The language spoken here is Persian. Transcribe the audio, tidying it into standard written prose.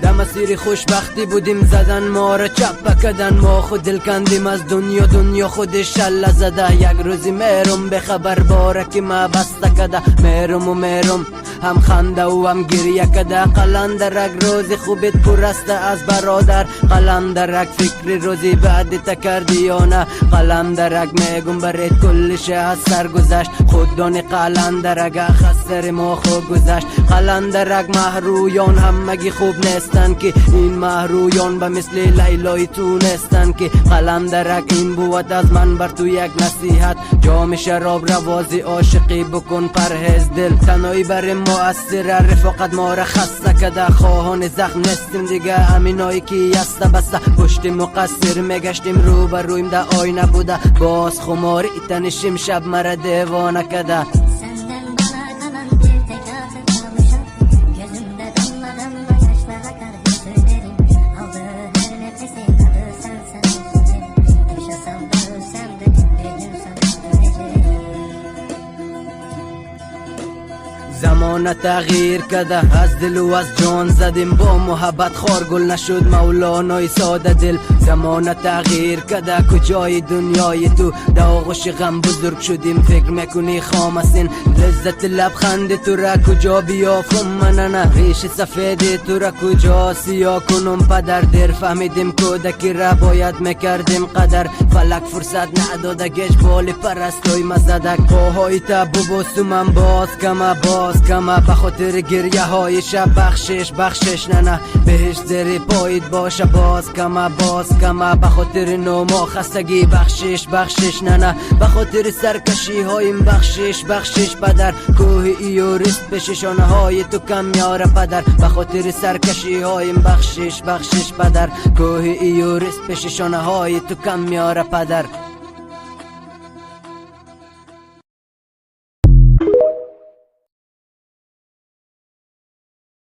در مسیر خوشبختی بودیم زدن ما را چپ کردن، ما خود دل کندیم از دنیا، دنیا خودش شله زده. یک روزی میرم به خبر باره که ما بسته کده، میرم و میرم هم خنده و هم گریه کده. قلندرک روزی خوبت پرسته از برادر، قلندرک فکر روزی بعد تکردی یا نه. قلندرک میگم برات کلش از سر گذشت، خوددانی قلندرک خسر ما خوب گذشت. قلندرک محرویان همگی خوب نیستن که این محرویان به مثل لیلای تو نیستن که. قلندرک این بود از من بر تو یک نصیحت، جام شراب روازی عاشقی بکن پرهیز دل. تنهایی بر مؤثر رفاقت ما را خسته کده، خواهان زخم نستیم دیگه همینایی که یسته بسته. پشت مقصر میگشتیم رو بر رویم ده آینه بوده، باز خماری تنشیم شب مرا دیوانه کده. زمان تغییر کده، از دل و از جان زدیم، با محبت خارگل نشد مولانای ساده دل. زمان تغییر کده، کجای دنیای تو؟ در آغوش غم بزرگ شدیم، فکر میکنی خام هستین؟ لذت لبخند تو را کجا بیافم من؟ نه ریش سفید تو را کجا سیاه کنم پدر؟ دیر فهمیدیم کودکی را باید میکردیم قدر، فلک فرصت نداده گش بال پرستوی مزدک. پاهای تا ببوسو من باز کمه به خاطر گریه های شب. بخشش نه بهش زیر پایید باشه، باز کمه به خاطر نوما خستگی. بخشش نه به خاطر سرکشی هایم. بخشش پدر، کوه ایورست به شانه های تو کم یاره پدر، به خاطر سرکشی هایم. بخشش پدر، کوه ایورست به شانه های تو کم یاره پدر.